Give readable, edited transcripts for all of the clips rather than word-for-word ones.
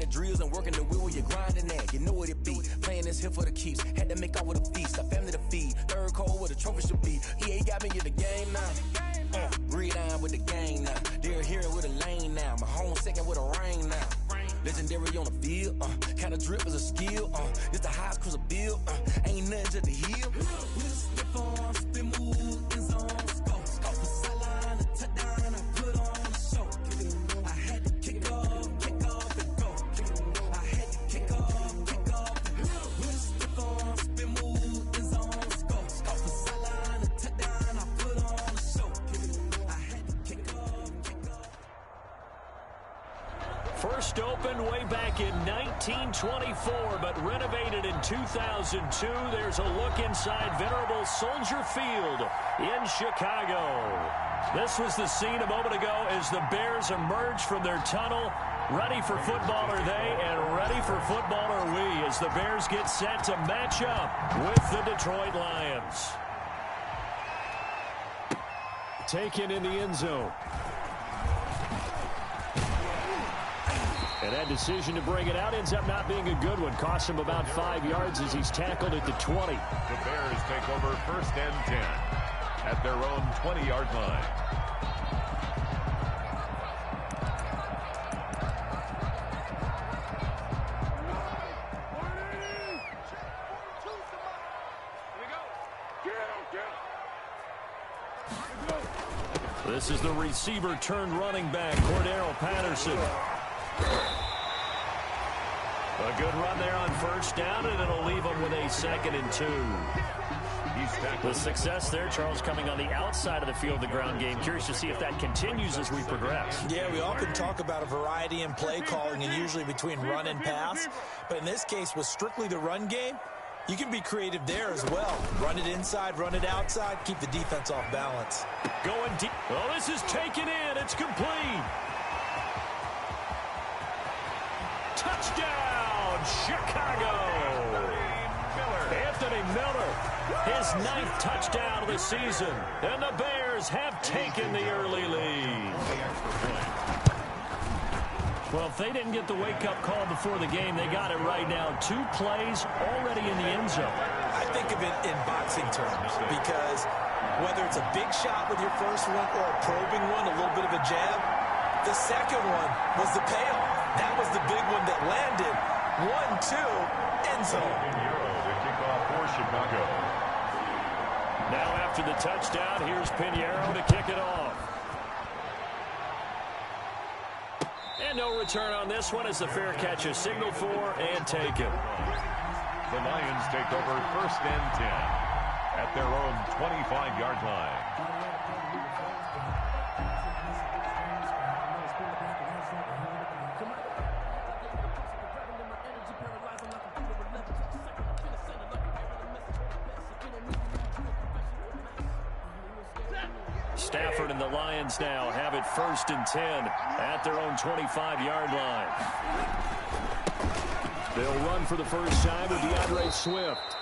the drills and working the wheel where you're grinding at. You know what it be. Playing this here for the keeps. Had to make out with a feast. A family to feed. Third cold where the trophy should be. EA got me in the game now. Breed on with the game now. They're here with a lane now. My home second with a rain now. Legendary on the field. Kinda drip is a skill. It's the highest cruiser bill. Ain't nothing to the hill. We just slip on, spin move, in zone, scope. Scope the sideline, a touchdown, I put on a show. I had to kick off and go. I had to kick off and go. We just slip on, spin move, in zone, scope. Scope the sideline, a touchdown, I put on a show. I had to kick off. First opened way back in 1924, but renovated in 2002. There's a look inside venerable Soldier Field in Chicago. This was the scene a moment ago as the Bears emerged from their tunnel. Ready for football are they, and ready for football are we, as the Bears get set to match up with the Detroit Lions. Taken in the end zone. And that decision to bring it out ends up not being a good one. Cost him about 5 yards as he's tackled at the 20. The Bears take over 1st and 10 at their own 20-yard line. This is the receiver turned running back, Cordero Patterson. A good run there on 1st down, and it'll leave him with a 2nd and 2. The success there, Charles, coming on the outside of the field, the ground game. Curious to see if that continues as we progress. Yeah, we often talk about a variety in play calling and usually between run and pass. But in this case, with strictly the run game, you can be creative there as well. Run it inside, run it outside, keep the defense off balance. Going deep. Oh, this is taken in. It's complete. Touchdown, Chicago. Anthony Miller, his 9th touchdown of the season. And the Bears have taken the early lead. Well, if they didn't get the wake-up call before the game, they got it right now. 2 plays already in the end zone. I think of it in boxing terms because whether it's a big shot with your first one or a probing one, a little bit of a jab, the second one was the payoff. That was the big one that landed. 1-2, end zone. The kickoff for Chicago. Now after the touchdown, here's Pinheiro to kick it off. And no return on this one as the fair catch is signaled for and taken. The Lions take over 1st and 10 at their own 25-yard line. Stafford and the Lions now have it 1st and 10 at their own 25-yard line. They'll run for the first time with DeAndre Swift.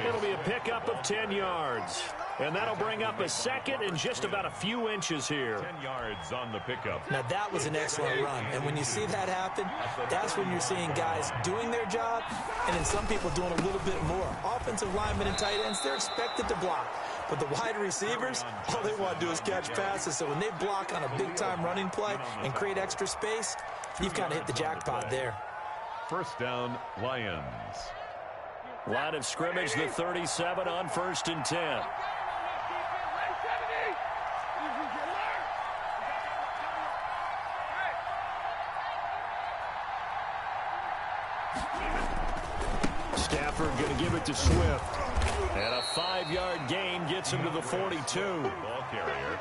It'll be a pickup of 10 yards. And that'll bring up a 2nd and just about a few inches here. 10 yards on the pickup. Now, that was an excellent run. And when you see that happen, that's when you're seeing guys doing their job and then some people doing a little bit more. Offensive linemen and tight ends, they're expected to block. But the wide receivers, all they want to do is catch passes. So when they block on a big-time running play and create extra space, you've kind of hit the jackpot there. 1st down, Lions. Line of scrimmage, the 37 on 1st and 10. Stafford going to give it to Swift. And a 5-yard gain gets him to the 42. Ball carrier.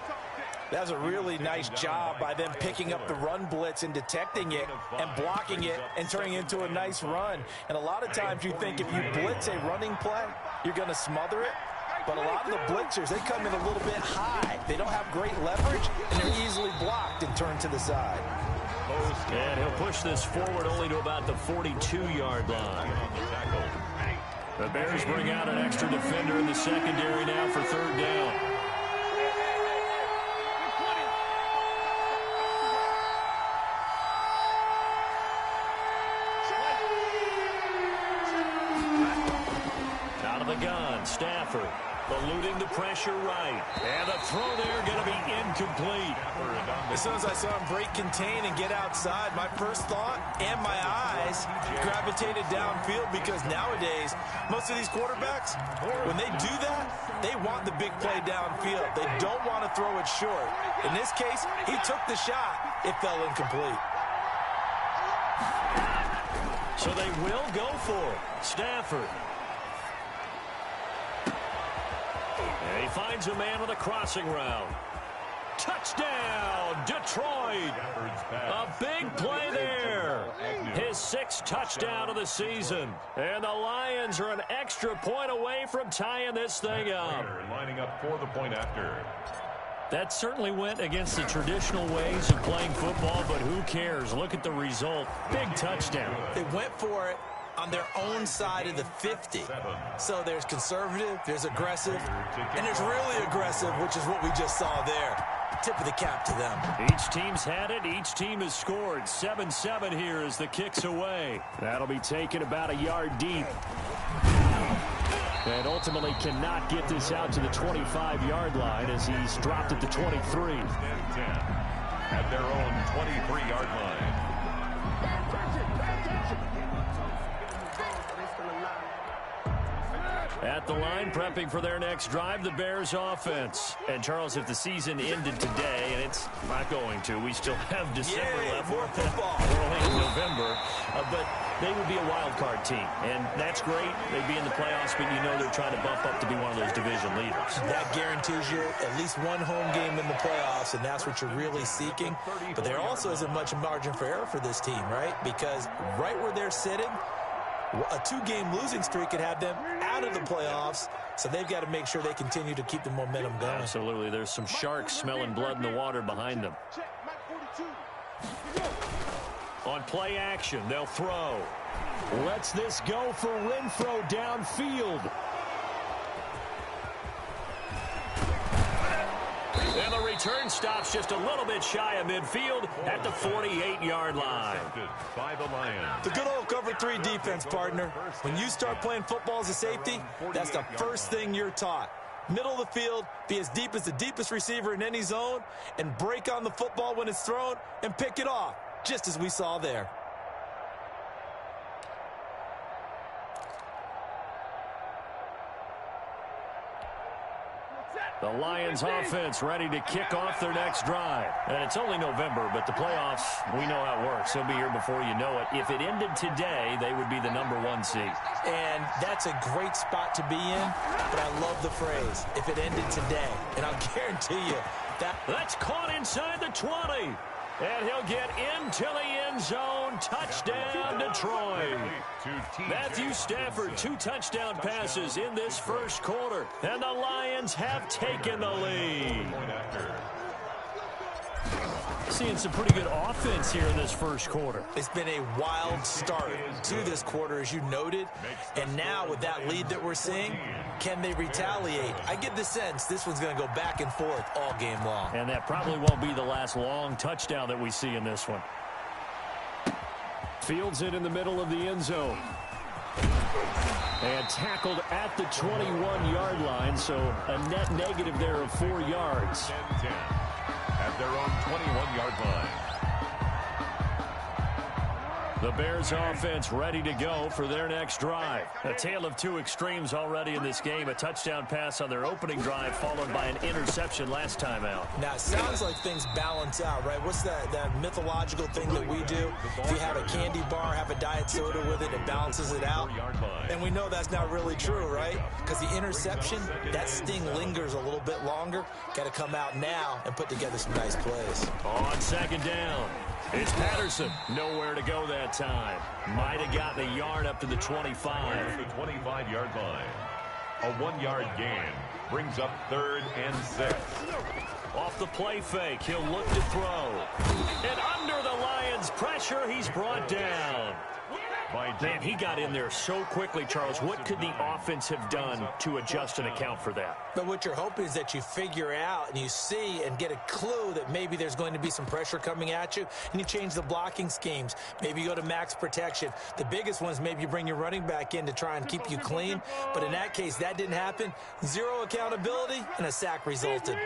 That was a really nice job by them picking up the run blitz and detecting it and blocking it and turning it into a nice run. And a lot of times you think if you blitz a running play, you're going to smother it. But a lot of the blitzers, they come in a little bit high. They don't have great leverage, and they're easily blocked and turned to the side. And he'll push this forward only to about the 42-yard line. The Bears bring out an extra defender in the secondary now for 3rd down. gun. Stafford eluding the pressure right. And the throw there going to be incomplete. As soon as I saw him break contain and get outside, my first thought and my eyes gravitated downfield, because nowadays, most of these quarterbacks, when they do that, they want the big play downfield. They don't want to throw it short. In this case, he took the shot. It fell incomplete. So they will go for it. Stafford. And he finds a man with a crossing route. Touchdown, Detroit. A big play there. His 6th touchdown of the season. And the Lions are an extra point away from tying this thing up. Lining up for the point after. That certainly went against the traditional ways of playing football, but who cares? Look at the result. Big touchdown. They went for it on their own side of the 50. So there's conservative, there's aggressive, and there's really aggressive, which is what we just saw there. Tip of the cap to them. Each team's had it. Each team has scored. 7-7 here as the kick's away. That'll be taken about a yard deep. And ultimately cannot get this out to the 25-yard line as he's dropped at the 23. At their own 23-yard line. At the line, prepping for their next drive, the Bears offense. And, Charles, if the season ended today, and it's not going to, we still have December left. More football. Early in November. But they would be a wild card team. And that's great. They'd be in the playoffs, but you know they're trying to bump up to be one of those division leaders. That guarantees you at least one home game in the playoffs, and that's what you're really seeking. But there also isn't much margin for error for this team, right? Because right where they're sitting, a 2-game losing streak could have them out of the playoffs, so they've got to make sure they continue to keep the momentum going. Absolutely. There's some sharks smelling blood in the water behind them. On play action, they'll throw. Lets this go for Renfro downfield. And the return stops just a little bit shy of midfield at the 48-yard line. By the Lions. The good old cover 3 defense, partner. When you start playing football as a safety, that's the first thing you're taught. Middle of the field, be as deep as the deepest receiver in any zone, and break on the football when it's thrown and pick it off, just as we saw there. The Lions offense ready to kick off their next drive. And it's only November, but the playoffs, we know how it works. They'll be here before you know it. If it ended today, they would be the #1 seed. And that's a great spot to be in, but I love the phrase, if it ended today. And I'll guarantee you that. That's caught inside the 20. And he'll get into the end zone. Touchdown, Detroit. Matthew Stafford, 2 touchdown passes in this first quarter. And the Lions have taken the lead. Seeing some pretty good offense here in this first quarter. It's been a wild start to this quarter, as you noted. And now with that lead that we're seeing, can they retaliate? I get the sense this one's going to go back and forth all game long. And that probably won't be the last long touchdown that we see in this one. Fields it in the middle of the end zone. And tackled at the 21-yard line, so a net negative there of 4 yards. 10-10 at their own 21-yard line. The Bears offense ready to go for their next drive. A tale of 2 extremes already in this game. A touchdown pass on their opening drive followed by an interception last time out. Now, it sounds like things balance out, right? What's that mythological thing that we do? If you have a candy bar, have a diet soda with it, it balances it out. And we know that's not really true, right? Because the interception, that sting lingers a little bit longer. Got to come out now and put together some nice plays. On second down, it's Patterson. Nowhere to go that time. Might have gotten a yard up to the 25. The 25-yard line. A 1-yard gain brings up 3rd and 6. Off the play fake, he'll look to throw. And under the Lions' pressure, he's brought down. Man, he got in there so quickly, Charles. What could the offense have done to adjust and account for that? But what you're hoping is that you figure out and you see and get a clue that maybe there's going to be some pressure coming at you, and you change the blocking schemes. Maybe you go to max protection. The biggest one is maybe you bring your running back in to try and keep you clean. But in that case, that didn't happen. Zero accountability, and a sack resulted.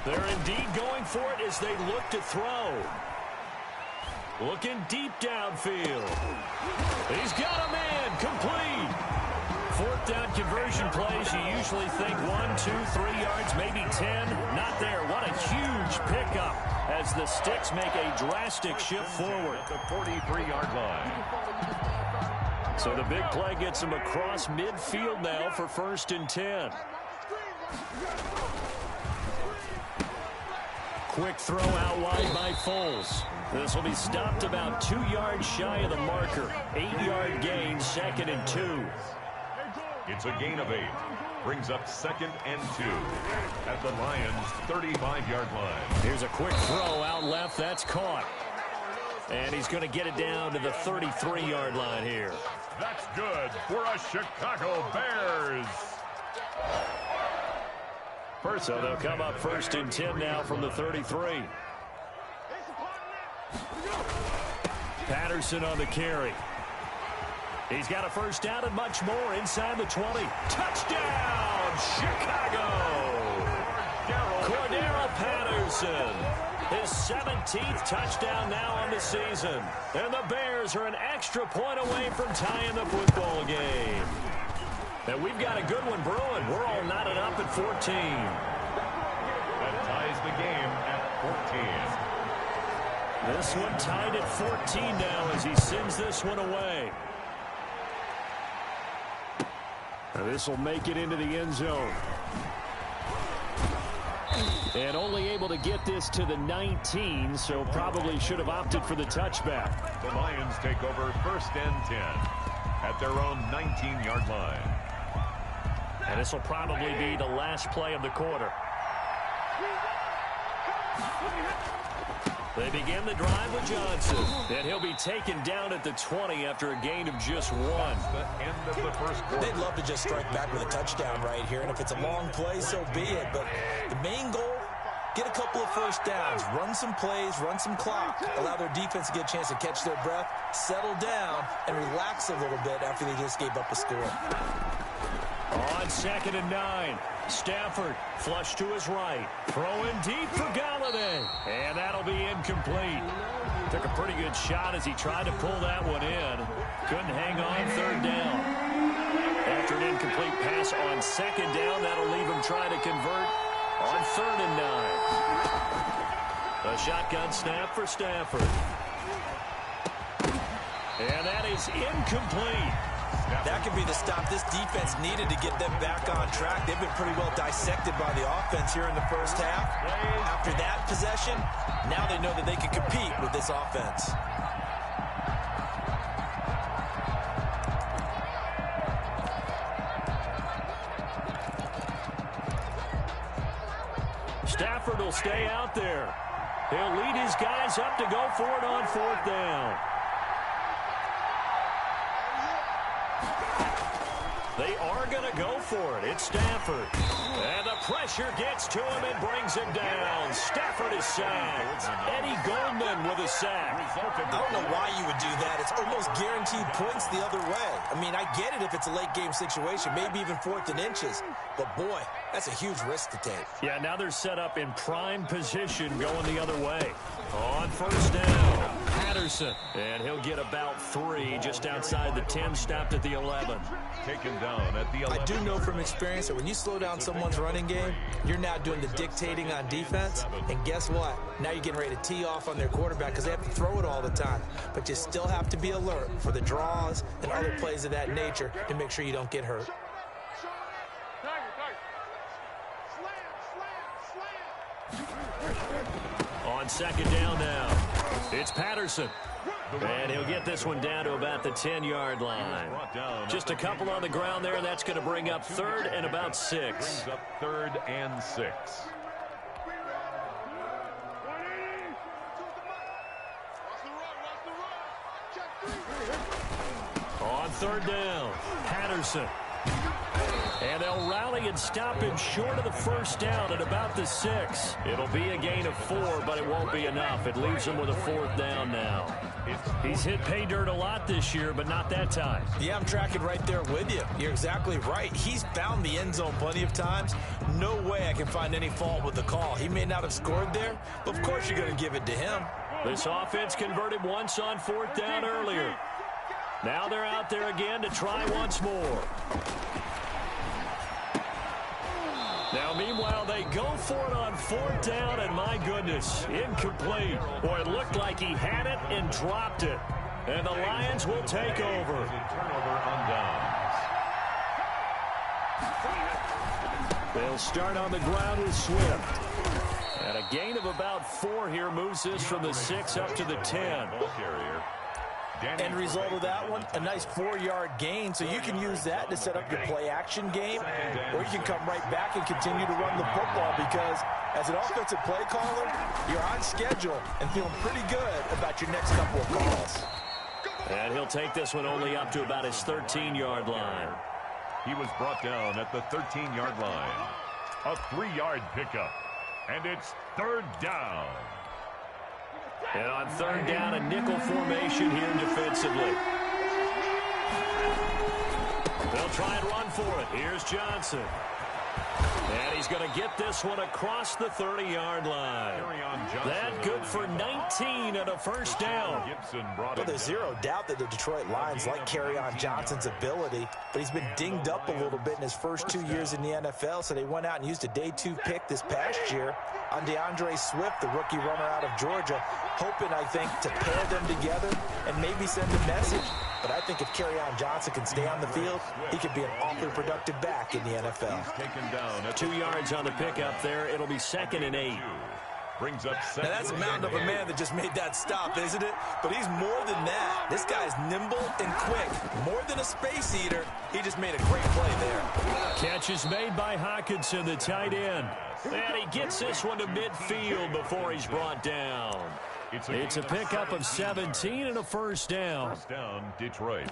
They're indeed going for it as they look to throw. Looking deep downfield. He's got a man complete. Fourth down conversion plays, you usually think 1, 2, 3 yards, maybe 10. Not there. What a huge pickup as the Sticks make a drastic shift forward. At the 43-yard line. So the big play gets them across midfield now for 1st and 10. Quick throw out wide by Foles. This will be stopped about 2 yards shy of the marker. 8-yard gain, 2nd and 2. It's a gain of 8. Brings up 2nd and 2 at the Lions' 35-yard line. Here's a quick throw out left. That's caught. And he's going to get it down to the 33-yard line here. That's good for a Chicago Bears. So they'll come up 1st and 10 now from the 33. Patterson on the carry. He's got a 1st down and much more inside the 20. Touchdown, Chicago! Cordero Patterson. His 17th touchdown now on the season. And the Bears are an extra point away from tying the football game. And we've got a good one brewing. We're all knotted up at 14. That ties the game at 14. This one tied at 14 now as he sends this one away. Now this will make it into the end zone. And only able to get this to the 19, so probably should have opted for the touchback. The Lions take over 1st and 10 at their own 19-yard line. And this will probably be the last play of the quarter. They begin the drive with Johnson. And he'll be taken down at the 20 after a gain of just 1. The end of the first quarter. They'd love to just strike back with a touchdown right here. And if it's a long play, so be it. But the main goal, get a couple of 1st downs. Run some plays, run some clock. Allow their defense to get a chance to catch their breath, settle down, and relax a little bit after they just gave up a score. On 2nd and 9, Stafford flush to his right. Throwing deep for Galladay. And that'll be incomplete. Took a pretty good shot as he tried to pull that one in. Couldn't hang on 3rd down. After an incomplete pass on 2nd down, that'll leave him trying to convert on 3rd and 9. A shotgun snap for Stafford. And that is incomplete. That could be the stop this defense needed to get them back on track. They've been pretty well dissected by the offense here in the 1st half. After that possession, now they know that they can compete with this offense. Stafford will stay out there. He'll lead his guys up to go for it on 4th down. They are going to go for it. It's Stafford. And the pressure gets to him and brings him down. Stafford is sacked. Eddie Goldman with a sack. I don't know why you would do that. It's almost guaranteed points the other way. I mean, I get it if it's a late game situation, maybe even 4th and inches. But, boy, that's a huge risk to take. Yeah, now they're set up in prime position going the other way. On 1st down, Patterson. And he'll get about 3 just outside the 10, stopped at the 11. Taken down at the 11. I do know from experience that when you slow down someone's running game, you're now doing the dictating on defense. And guess what? Now you're getting ready to tee off on their quarterback because they have to throw it all the time. But you still have to be alert for the draws and other plays of that nature to make sure you don't get hurt. On 2nd down now, it's Patterson. And he'll get this one down to about the 10-yard line. Just a couple on the ground there. That's going to bring up 3rd and about 6. Brings up 3rd and 6. On third down, Patterson. And they'll rally and stop him short of the first down at about the 6. It'll be a gain of 4, but it won't be enough. It leaves him with a fourth down now. He's hit pay dirt a lot this year, but not that time. Yeah, I'm tracking right there with you. You're exactly right. He's found the end zone plenty of times. No way I can find any fault with the call. He may not have scored there, but of course you're going to give it to him. This offense converted once on fourth down earlier. Now they're out there again to try once more. Now, meanwhile, they go for it on fourth down, and my goodness, incomplete. Boy, it looked like he had it and dropped it. And the Lions will take over. Turnover on downs. They'll start on the ground with Swift. And a gain of about 4 here moves this from the 6 up to the 10. Ball carrier. End result of that one, a nice 4-yard gain, so you can use that to set up your play-action game, or you can come right back and continue to run the football because as an offensive play caller, you're on schedule and feeling pretty good about your next couple of calls. And he'll take this one only up to about his 13-yard line. He was brought down at the 13-yard line. A 3-yard pickup, and it's third down. And on third down, a nickel formation here defensively. They'll try and run for it. Here's Johnson. And he's going to get this one across the 30-yard line. That good for 19 and a first down. Well, there's zero doubt that the Detroit Lions like Kerryon Johnson's ability, but he's been dinged up a little bit in his first 2 years in the NFL, so they went out and used a day 2 pick this past year on DeAndre Swift, the rookie runner out of Georgia, hoping, I think, to pair them together and maybe send a message. But I think if Kerryon Johnson can stay on the field, he could be an awfully productive back in the NFL. Taken down at 2 yards on the pickup there. It'll be 2nd and 8. Brings up now that's a mountain of a man that just made that stop, isn't it? But he's more than that. This guy's nimble and quick. More than a space eater, he just made a great play there. Catch is made by Hockenson, the tight end. And he gets this one to midfield before he's brought down. It's a pickup of 17 and a first down. First down, Detroit.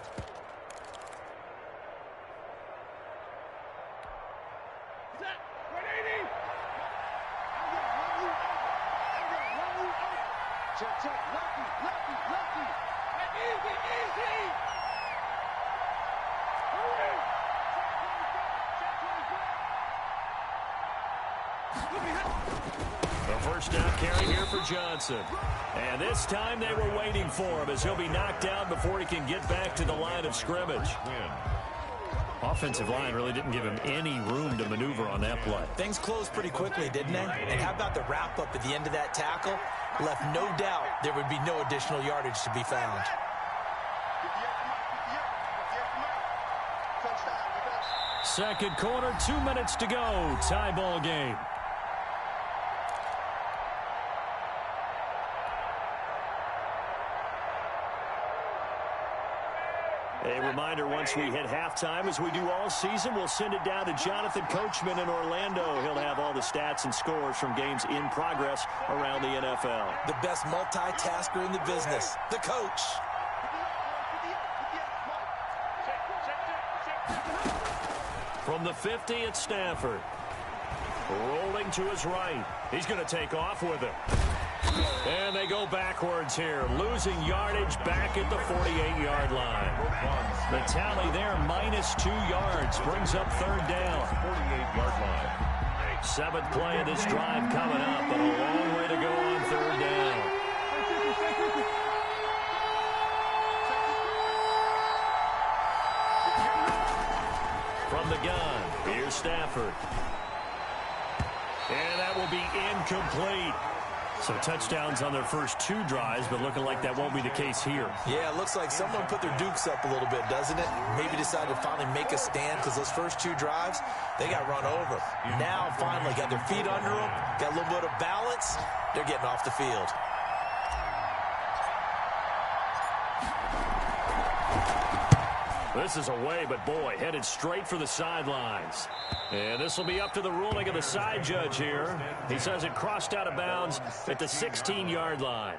The first down carry here for Johnson. And this time they were waiting for him as he'll be knocked down before he can get back to the line of scrimmage. Offensive line really didn't give him any room to maneuver on that play. Things closed pretty quickly, didn't they? And how about the wrap-up at the end of that tackle? Left no doubt there would be no additional yardage to be found. Second quarter, 2 minutes to go. Tie ball game. A reminder, once we hit halftime, as we do all season, we'll send it down to Jonathan Coachman in Orlando. He'll have all the stats and scores from games in progress around the NFL. The best multitasker in the business, the coach. From the 50 at Stafford. Rolling to his right. He's going to take off with it. And they go backwards here, losing yardage back at the 48-yard line. The tally there, -2 yards, brings up third down. 48-yard line. 7th play of this drive coming up, but a long way to go on third down. From the gun, here's Stafford. And that will be incomplete. So touchdowns on their first 2 drives, but looking like that won't be the case here. Yeah, it looks like someone put their dukes up a little bit, doesn't it? Maybe decided to finally make a stand because those first 2 drives, they got run over. Now, finally, got their feet under them, got a little bit of balance. They're getting off the field. This is away, but boy, headed straight for the sidelines. And this will be up to the ruling of the side judge here. He says it crossed out of bounds at the 16-yard line.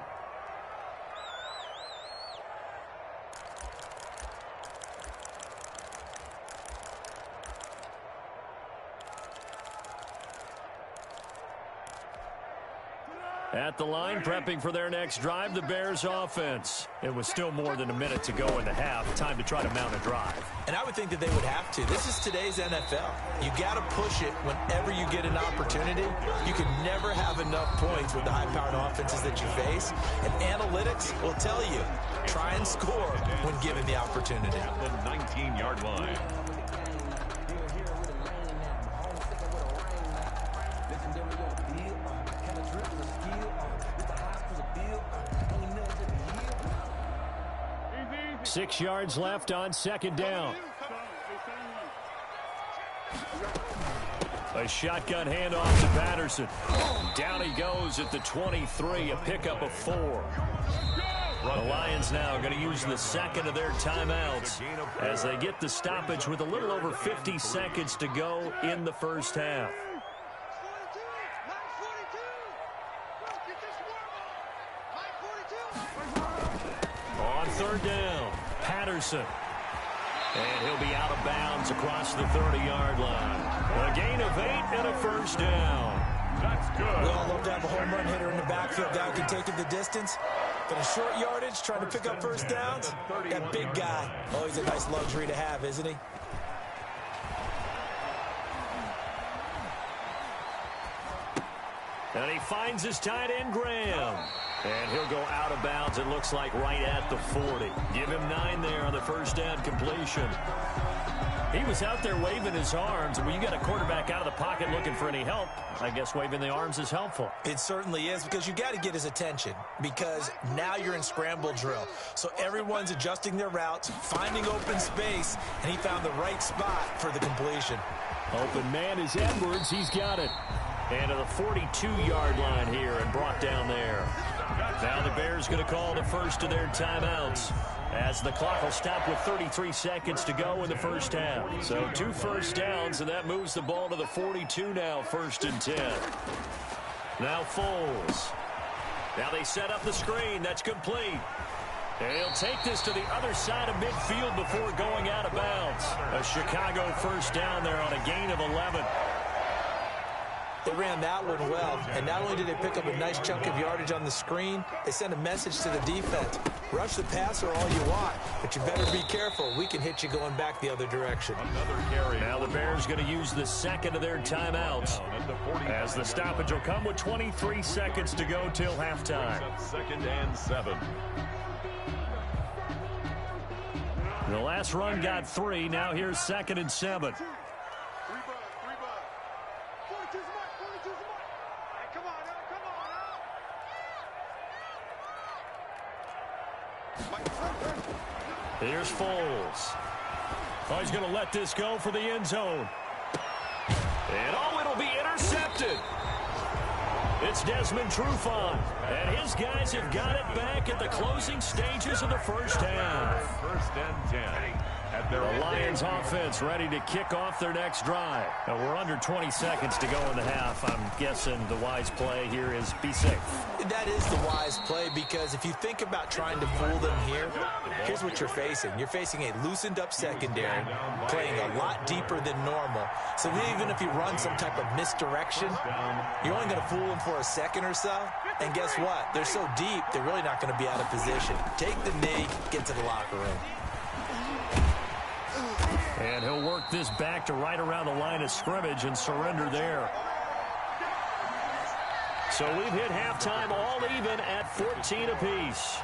At the line, prepping for their next drive, the Bears offense. It was still more than a minute to go in the half. Time to try to mount a drive. And I would think that they would have to. This is today's NFL. You got to push it whenever you get an opportunity. You can never have enough points with the high-powered offenses that you face. And analytics will tell you, try and score when given the opportunity. At the 19-yard line. Six yards left on second down. A shotgun handoff to Patterson. Down he goes at the 23, a pickup of 4. The Lions now going to use the second of their timeouts as they get the stoppage with a little over 50 seconds to go in the first half. On third down, Patterson. And he'll be out of bounds across the 30-yard line. A gain of 8 and a first down. That's good. We all love to have a home run hitter in the backfield. Guy can take it the distance. But a short yardage, trying to pick up first downs, that big guy. Oh, he's a nice luxury to have, isn't he? And he finds his tight end, Graham. And he'll go out of bounds, it looks like, right at the 40. Give him 9 there on the first down completion. He was out there waving his arms. When you got a quarterback out of the pocket looking for any help, I guess waving the arms is helpful. It certainly is, because you got to get his attention, because now you're in scramble drill. So everyone's adjusting their routes, finding open space, and he found the right spot for the completion. Open man is Edwards. He's got it. And to the 42-yard line here and brought down there. Now the Bears going to call the first of their timeouts as the clock will stop with 33 seconds to go in the first half. So 2 first downs, and that moves the ball to the 42 now, 1st and 10. Now Foles. Now they set up the screen. That's complete. And he'll take this to the other side of midfield before going out of bounds. A Chicago first down there on a gain of 11. They ran that one well, and not only did they pick up a nice chunk of yardage on the screen, they sent a message to the defense. Rush the passer all you want, but you better be careful. We can hit you going back the other direction. Another carry. Now the Bears going to use the second of their timeouts as the stoppage will come with 23 seconds to go till halftime. 2nd and 7. The last run got 3. Now here's 2nd and 7. Here's Foles. Oh, he's going to let this go for the end zone. And oh, it'll be intercepted. It's Desmond Trufant, and his guys have got it back at the closing stages of the first half. 1st and 10. The Lions offense ready to kick off their next drive. Now we're under 20 seconds to go in the half. I'm guessing the wise play here is be safe. That is the wise play, because if you think about trying to fool them here, here's what you're facing. You're facing a loosened up secondary, playing a lot deeper than normal. So even if you run some type of misdirection, you're only going to fool them for a second or so. And guess what? They're so deep, they're really not going to be out of position. Take the knee, get to the locker room. And he'll work this back to right around the line of scrimmage and surrender there. So we've hit halftime all even at 14 apiece.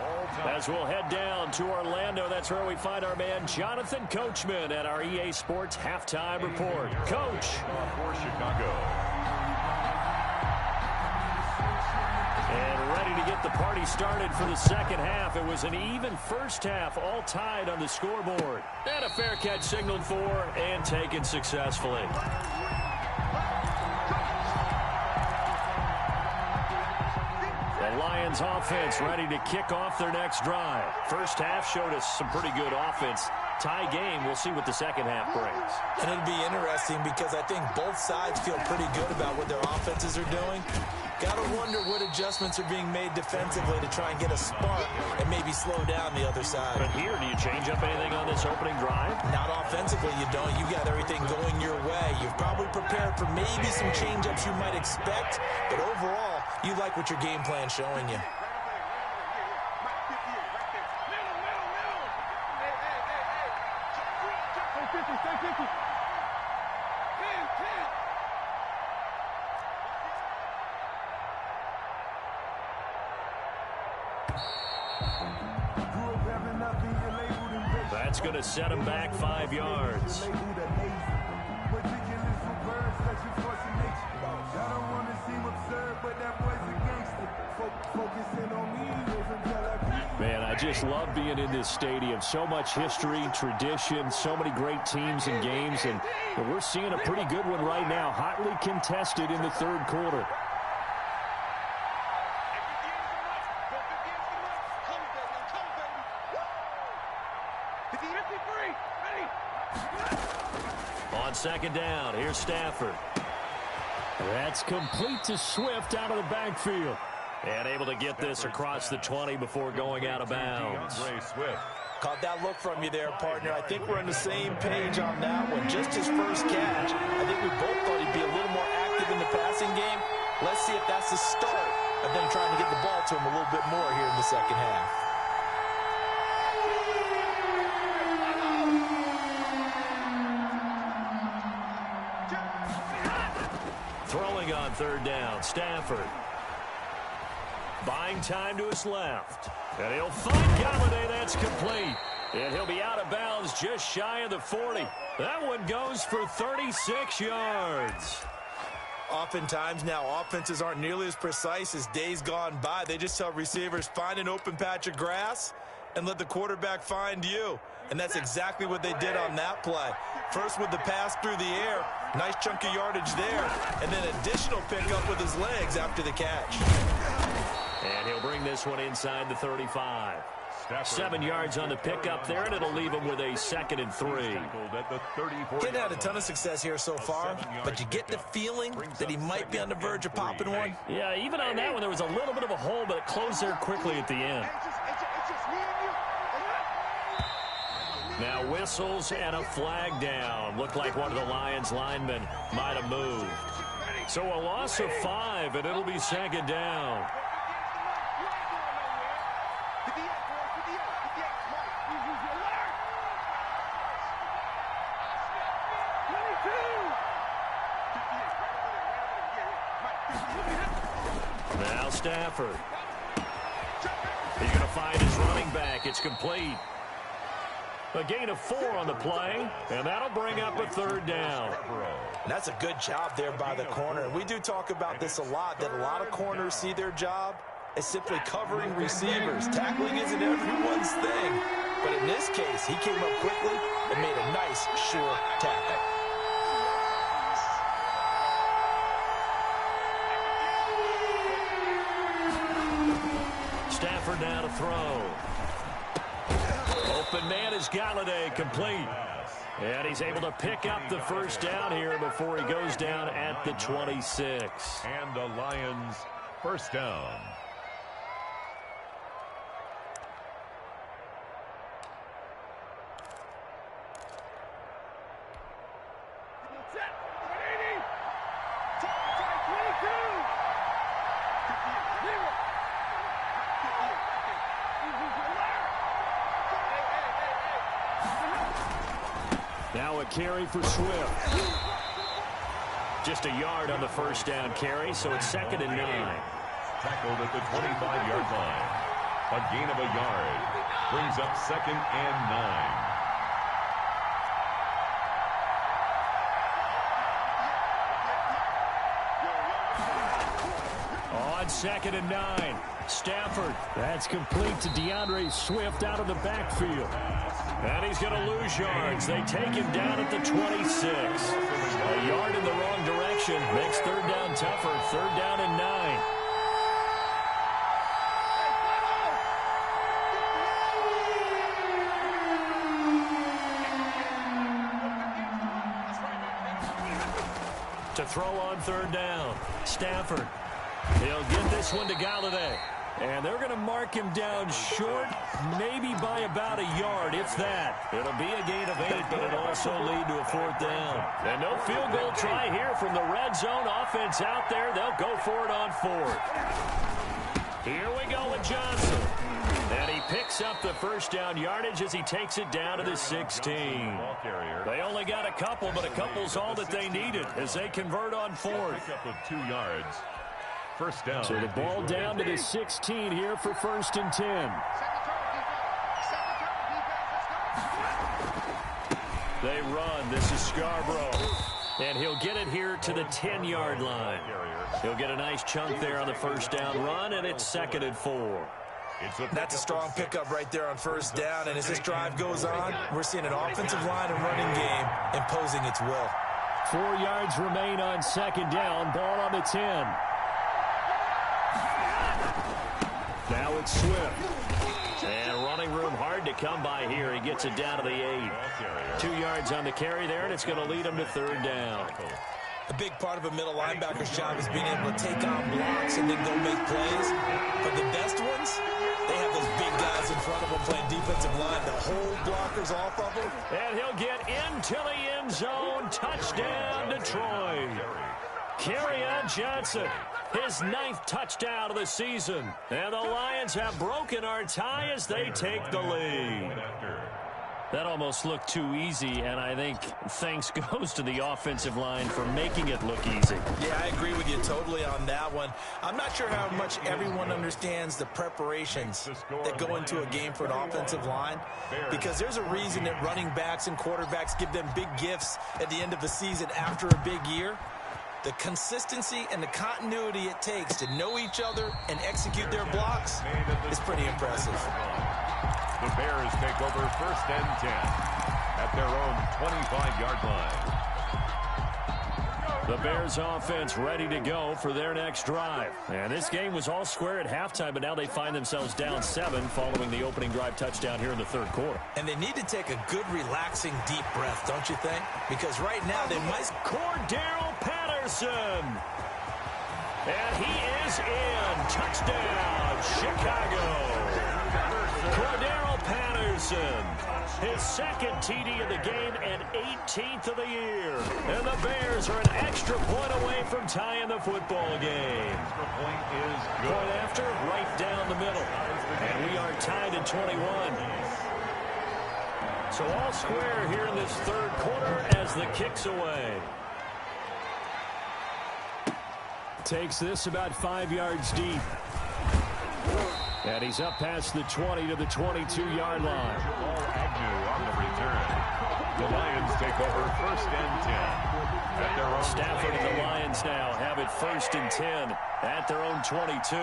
As we'll head down to Orlando, that's where we find our man Jonathan Coachman at our EA Sports Halftime Report. Coach. For Chicago. And ready to get the party started for the second half. It was an even first half, all tied on the scoreboard. And a fair catch signaled for and taken successfully. The Lions offense ready to kick off their next drive. First half showed us some pretty good offense. Tie game, we'll see what the second half brings. And it'll be interesting because I think both sides feel pretty good about what their offenses are doing. Got to wonder what adjustments are being made defensively to try and get a spark and maybe slow down the other side. But here, do you change up anything on this opening drive? Not offensively, you don't. You got everything going your way. You've probably prepared for maybe some change-ups you might expect, but overall, you like what your game plan's showing you. That's going to set him back 5 yards. Man, I just love being in this stadium. So much history, tradition, so many great teams and games, and we're seeing a pretty good one right now, hotly contested in the third quarter. On second down, here's Stafford. That's complete to Swift out of the backfield. And able to get this across the 20 before going out of bounds. Caught that look from you there, partner. I think we're on the same page on that one. Just his first catch. I think we both thought he'd be a little more active in the passing game. Let's see if that's the start of them trying to get the ball to him a little bit more here in the second half. Throwing on third down, Stafford. Buying time to his left. And he'll find Galladay. That's complete. And he'll be out of bounds just shy of the 40. That one goes for 36 yards. Oftentimes now, offenses aren't nearly as precise as days gone by. They just tell receivers, find an open patch of grass and let the quarterback find you. And that's exactly what they did on that play. First with the pass through the air. Nice chunk of yardage there. And then additional pickup with his legs after the catch. And he'll bring this one inside the 35. 7 yards on the pickup there, and it'll leave him with a 2nd and 3. He's had a ton of success here so far, but you get the feeling that he might be on the verge of popping one. Yeah, even on that one, there was a little bit of a hole, but it closed there quickly at the end. Now whistles and a flag down. Looked like one of the Lions linemen might have moved. So a loss of 5, and it'll be 2nd down. Now Stafford. He's going to find his running back. It's complete. A gain of 4 on the play, and that'll bring up a 3rd down. That's a good job there by the corner. We do talk about this a lot, that a lot of corners see their job as simply covering receivers. Tackling isn't everyone's thing. But in this case, he came up quickly and made a nice, sure tackle. Stafford now to throw. Open man is Galladay, complete. And he's able to pick up the 1st down here before he goes down at the 26. And the Lions 1st down. Now a carry for Swift. Just a yard on the 1st down carry, so it's 2nd and 9. Tackled at the 25-yard line. A gain of a yard. Brings up 2nd and 9. On 2nd and 9. Stafford. That's complete to DeAndre Swift out of the backfield. And he's going to lose yards. They take him down at the 26. A yard in the wrong direction makes 3rd down tougher. 3rd down and 9. To throw on 3rd down. Stafford. He'll get this one to Galladay. And they're going to mark him down short, maybe by about a yard, if that. It'll be a gain of 8, but it'll also lead to a 4th down. And no field goal try here from the red zone. Offense out there. They'll go for it on 4th. Here we go with Johnson. And he picks up the first down yardage as he takes it down to the 16. They only got a couple, but a couple's all that they needed as they convert on 4th. Pick up of 2 yards. First down. So the ball down to the 16 here for 1st and 10. They run. This is Scarborough. And he'll get it here to the 10-yard line. He'll get a nice chunk there on the first down run, and it's 2nd and 4. That's a strong pickup right there on first down. And as this drive goes on, we're seeing an offensive line and running game imposing its will. 4 yards remain on 2nd down. Ball on the 10. Now it's Swift. And running room hard to come by here. He gets it down to the 8. 2 yards on the carry there, and it's going to lead him to 3rd down. A big part of a middle linebacker's job is being able to take on blocks and then go make plays. But the best ones, they have those big guys in front of them playing defensive line to hold blockers off of them. And he'll get into the end zone. Touchdown, Detroit. Kerryon Johnson, his 9th touchdown of the season. And the Lions have broken our tie as they take the lead. That almost looked too easy, and I think thanks goes to the offensive line for making it look easy. Yeah, I agree with you totally on that one. I'm not sure how much everyone understands the preparations that go into a game for an offensive line, because there's a reason that running backs and quarterbacks give them big gifts at the end of the season after a big year. The consistency and the continuity it takes to know each other and execute their blocks is pretty impressive. The Bears take over 1st and 10 at their own 25-yard line. The Bears offense ready to go for their next drive. And this game was all square at halftime, but now they find themselves down 7 following the opening drive touchdown here in the 3rd quarter. And they need to take a good, relaxing, deep breath, don't you think? Because right now they might... Cordero Patterson. And he is in. Touchdown, Chicago. Cordero Patterson, his 2nd TD of the game and 18th of the year. And the Bears are an extra point away from tying the football game. Extra point is good. Point after, right down the middle. And we are tied at 21. So all square here in this 3rd quarter as the kick's away. Takes this about 5 yards deep. And he's up past the 20 to the 22-yard line. Agnew on the return. The Lions take over 1st and 10 at their own. Stafford and the Lions now have it 1st and 10 at their own 22.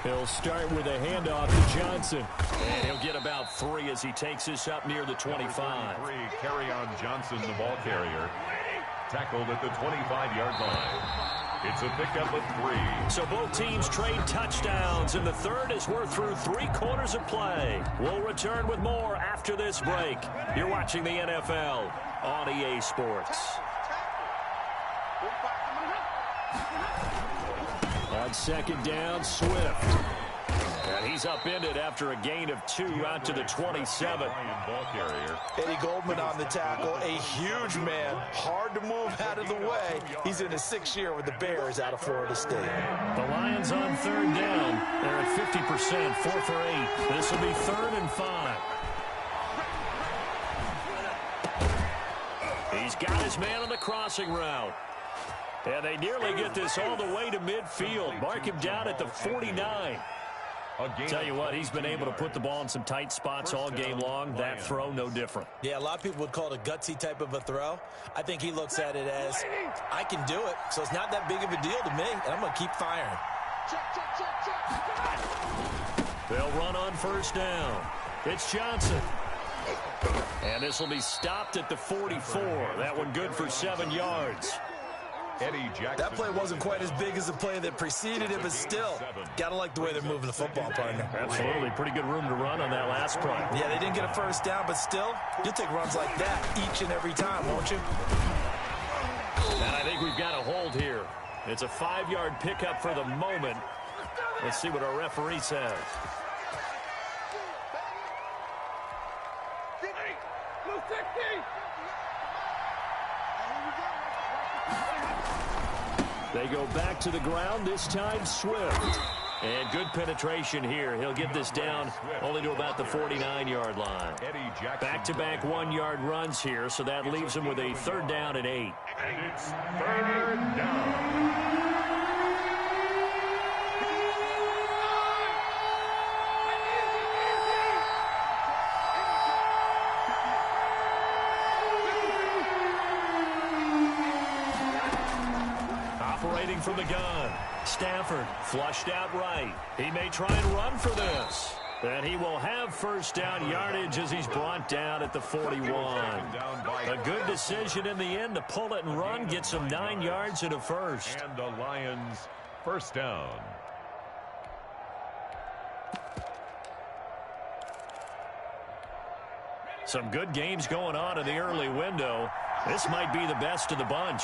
He'll start with a handoff to Johnson. And he'll get about 3 as he takes this up near the 25. Kerryon Johnson, the ball carrier, tackled at the 25-yard line. It's a pickup of 3. So both teams trade touchdowns in the 3rd as we're through 3 quarters of play. We'll return with more after this break. You're watching the NFL on EA Sports. On 2nd down, Swift. And he's upended after a gain of 2 out to the 27. Ball carrier. Eddie Goldman on the tackle, a huge man, hard to move out of the way. He's in his 6th year with the Bears out of Florida State. The Lions on 3rd down. They're at 50%, 4 for 8. This will be 3rd and 5. He's got his man on the crossing route. And they nearly get this all the way to midfield. Mark him down at the 49. Tell you what, he's been able to put the ball in some tight spots all game long. That throw, no different. Yeah, a lot of people would call it a gutsy type of a throw. I think he looks at it as, I can do it, so it's not that big of a deal to me, and I'm going to keep firing. They'll run on 1st down. It's Johnson. And this will be stopped at the 44. That one good for 7 yards. That play wasn't quite as big as the play that preceded it, but still, gotta like the way they're moving the football, partner. Absolutely. Pretty good room to run on that last play. Yeah, they didn't get a 1st down, but still, you'll take runs like that each and every time, won't you? And I think we've got a hold here. It's a 5-yard pickup for the moment. Let's see what our referee says. They go back to the ground, this time Swift. And good penetration here. He'll get this down only to about the 49-yard line. Back-to-back 1-yard runs here, so that leaves him with a 3rd down and 8. And it's 3rd down. Operating from the gun. Stafford flushed out right. He may try and run for this. And he will have 1st down yardage as he's brought down at the 41. A good decision in the end to pull it and run. Gets him 9 yards and a 1st. And the Lions 1st down. Some good games going on in the early window. This might be the best of the bunch.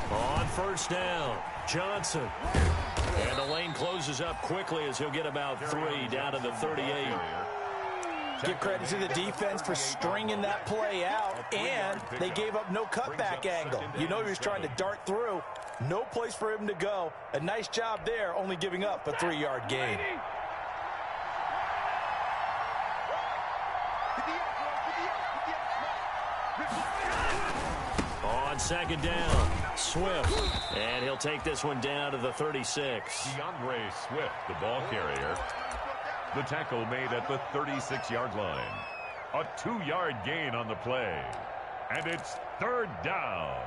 On 1st down, Johnson. And the lane closes up quickly as he'll get about 3 down to the 38. Give credit to the defense for stringing that play out, and they gave up no cutback angle. You know he was trying to dart through. No place for him to go. A nice job there, only giving up a 3-yard gain. On 2nd down, Swift. And he'll take this one down to the 36. DeAndre Swift, the ball carrier. The tackle made at the 36-yard line. A 2-yard gain on the play. And it's 3rd down.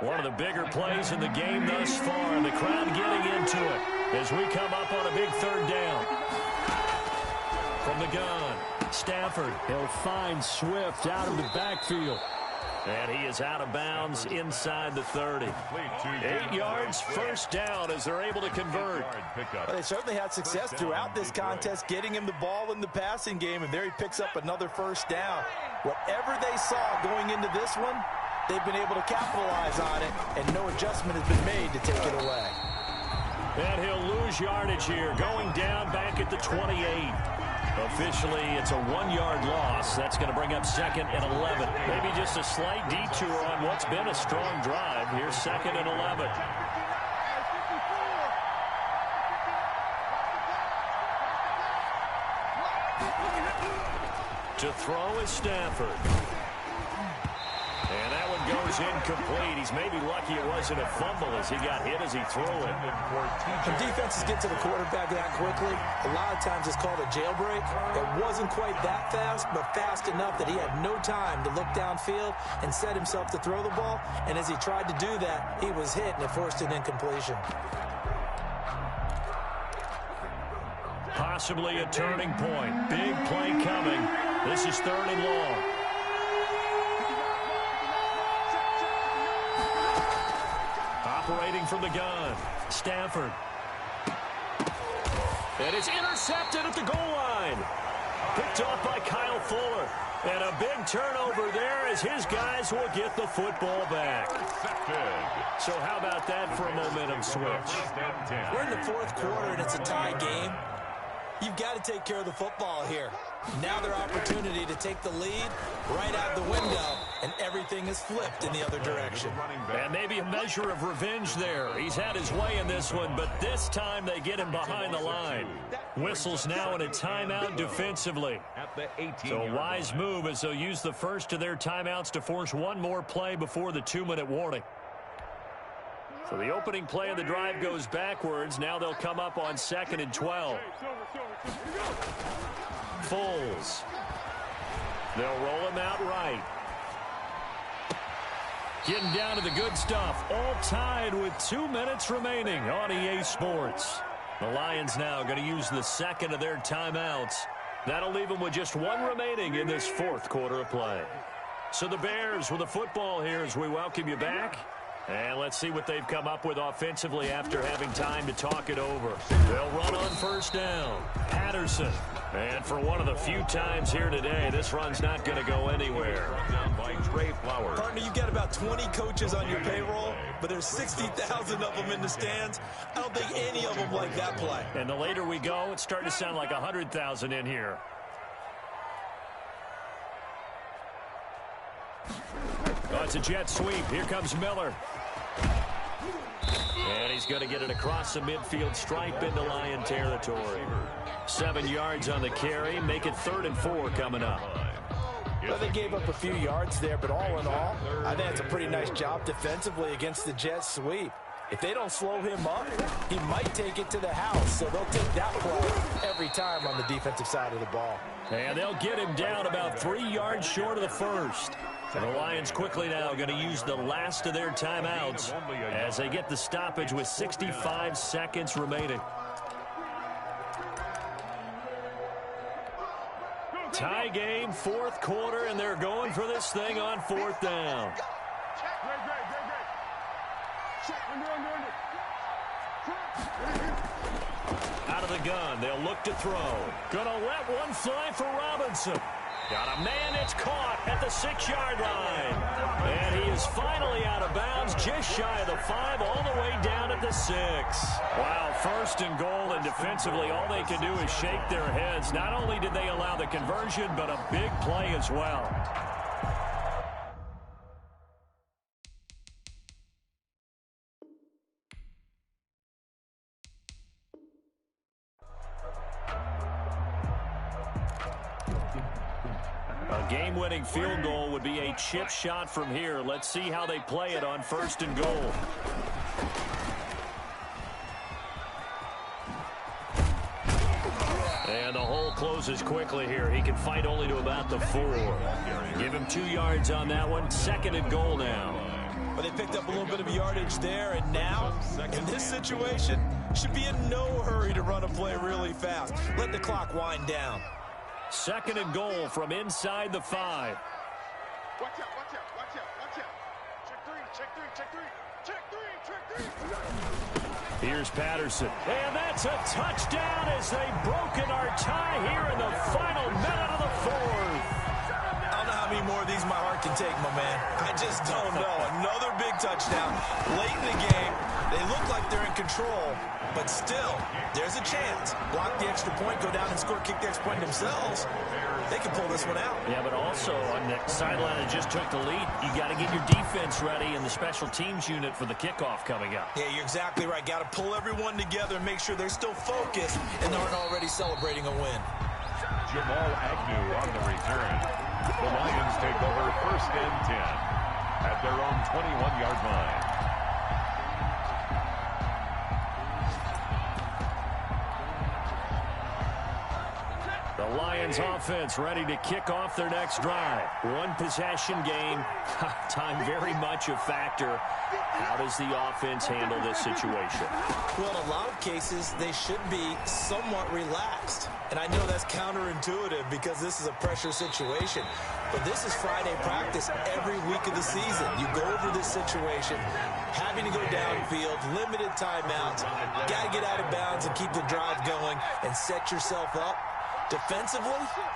One of the bigger plays in the game thus far. The crowd getting into it as we come up on a big 3rd down. From the gun, Stafford. He'll find Swift out of the backfield. And he is out of bounds inside the 30. 8 yards, 1st down as they're able to convert. Well, they certainly had success throughout this contest, getting him the ball in the passing game, and there he picks up another 1st down. Whatever they saw going into this one, they've been able to capitalize on it, and no adjustment has been made to take it away. And he'll lose yardage here, going down back at the 28. Officially, it's a 1-yard loss. That's going to bring up 2nd and 11. Maybe just a slight detour on what's been a strong drive. Here's 2nd and 11. To throw is Stafford. And that one goes incomplete. He's maybe lucky it wasn't a fumble as he got hit as he threw it. When defenses get to the quarterback that quickly, a lot of times it's called a jailbreak. It wasn't quite that fast, but fast enough that he had no time to look downfield and set himself to throw the ball. And as he tried to do that, he was hit and it forced an incompletion. Possibly a turning point. Big play coming. This is 3rd and long. Operating from the gun, Stafford. And it's intercepted at the goal line. Picked off by Kyle Fuller. And a big turnover there as his guys will get the football back. So how about that for a momentum switch? We're in the 4th quarter and it's a tie game. You've got to take care of the football here. Now their opportunity to take the lead right out the window, and everything is flipped in the other direction. And maybe a measure of revenge there. He's had his way in this one, but this time they get him behind the line. Whistles now in a timeout defensively. So a wise move as they'll use the first of their timeouts to force one more play before the 2-minute warning. So the opening play of the drive goes backwards. Now they'll come up on 2nd and 12. Foles. They'll roll him out right. Getting down to the good stuff. All tied with 2 minutes remaining on EA Sports. The Lions now going to use the 2nd of their timeouts. That'll leave them with just 1 remaining in this 4th quarter of play. So the Bears with the football here as we welcome you back. And let's see what they've come up with offensively after having time to talk it over. They'll run on 1st down. Patterson. And for one of the few times here today, this run's not going to go anywhere. Partner, you've got about 20 coaches on your payroll, but there's 60,000 of them in the stands. I don't think any of them like that play. And the later we go, it's starting to sound like 100,000 in here. Oh, it's a jet sweep. Here comes Miller. And he's going to get it across the midfield stripe into Lion territory. 7 yards on the carry. Make it 3rd and 4 coming up. Well, they gave up a few yards there, but all in all, I think it's a pretty nice job defensively against the jet sweep. If they don't slow him up, he might take it to the house. So they'll take that play every time on the defensive side of the ball. And they'll get him down about 3 yards short of the first. And the Lions quickly now going to use the last of their timeouts as they get the stoppage with 65 seconds remaining. Tie game, 4th quarter, and they're going for this thing on 4th down. Out of the gun, they'll look to throw. Gonna let one fly for Robinson. Got a man, it's caught at the 6-yard line. And he is finally out of bounds, just shy of the 5, all the way down at the 6. Wow, 1st and goal, and defensively all they can do is shake their heads. Not only did they allow the conversion, but a big play as well. A game-winning field goal would be a chip shot from here. Let's see how they play it on 1st and goal. And the hole closes quickly here. He can fight only to about the 4. Give him 2 yards on that one. 2nd and goal now. But they picked up a little bit of yardage there, and now, in this situation, should be in no hurry to run a play really fast. Let the clock wind down. 2nd and goal from inside the 5. Watch out, watch out, watch out, watch out. Check 3, check 3, check 3, check 3, check 3. Here's Patterson. And that's a touchdown as they've broken our tie here in the final minute of the 4th. I don't know how many more of these my heart can take, my man. I just don't know. Another big touchdown late in the game. They look like they're in control, but still, there's a chance. Block the extra point, go down and score, kick the extra point themselves. They can pull this one out. Yeah, but also on the sideline that just took the lead, you got to get your defense ready and the special teams unit for the kickoff coming up. Yeah, you're exactly right. Got to pull everyone together and make sure they're still focused and aren't already celebrating a win. Jamal Agnew on the return. The Lions take over 1st and 10 at their own 21-yard line. The Lions offense ready to kick off their next drive. 1 possession game. Time very much a factor. How does the offense handle this situation? Well, in a lot of cases, they should be somewhat relaxed. And I know that's counterintuitive because this is a pressure situation. But this is Friday practice every week of the season. You go over this situation, having to go downfield, limited timeouts, got to get out of bounds and keep the drive going and set yourself up. Defensively,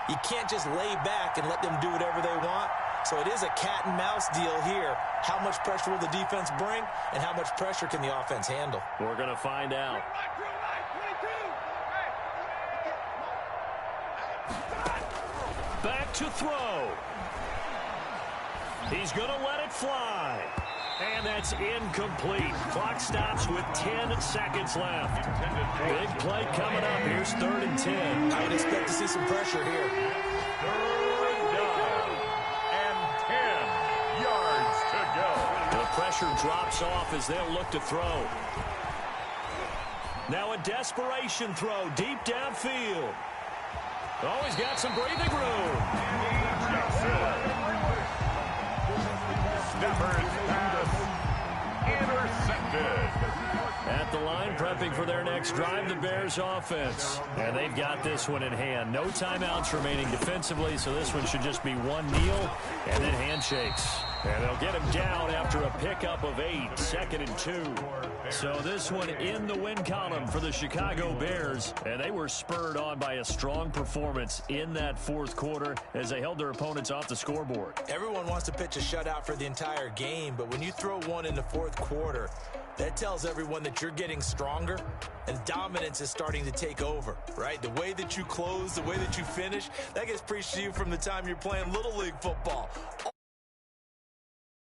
you can't just lay back and let them do whatever they want. So it is a cat and mouse deal here. How much pressure will the defense bring, and how much pressure can the offense handle? We're going to find out. Back to throw. He's going to let it fly. And that's incomplete. Clock stops with 10 seconds left. Big play coming up. Here's 3rd and 10. I would expect to see some pressure here. 3rd down and 10 yards to go. The pressure drops off as they'll look to throw. Now a desperation throw deep downfield. Oh, he's got some breathing room. Stafford's pass intercepted. At the line, prepping for their next drive, the Bears offense. And they've got this one in hand. No timeouts remaining defensively, so this one should just be one kneel and then handshakes. And they'll get him down after a pickup of 8, 2nd and 2. So this one in the win column for the Chicago Bears. And they were spurred on by a strong performance in that fourth quarter as they held their opponents off the scoreboard. Everyone wants to pitch a shutout for the entire game, but when you throw one in the fourth quarter, that tells everyone that you're getting stronger and dominance is starting to take over, right? The way that you close, the way that you finish, that gets preached to you from the time you're playing Little League football.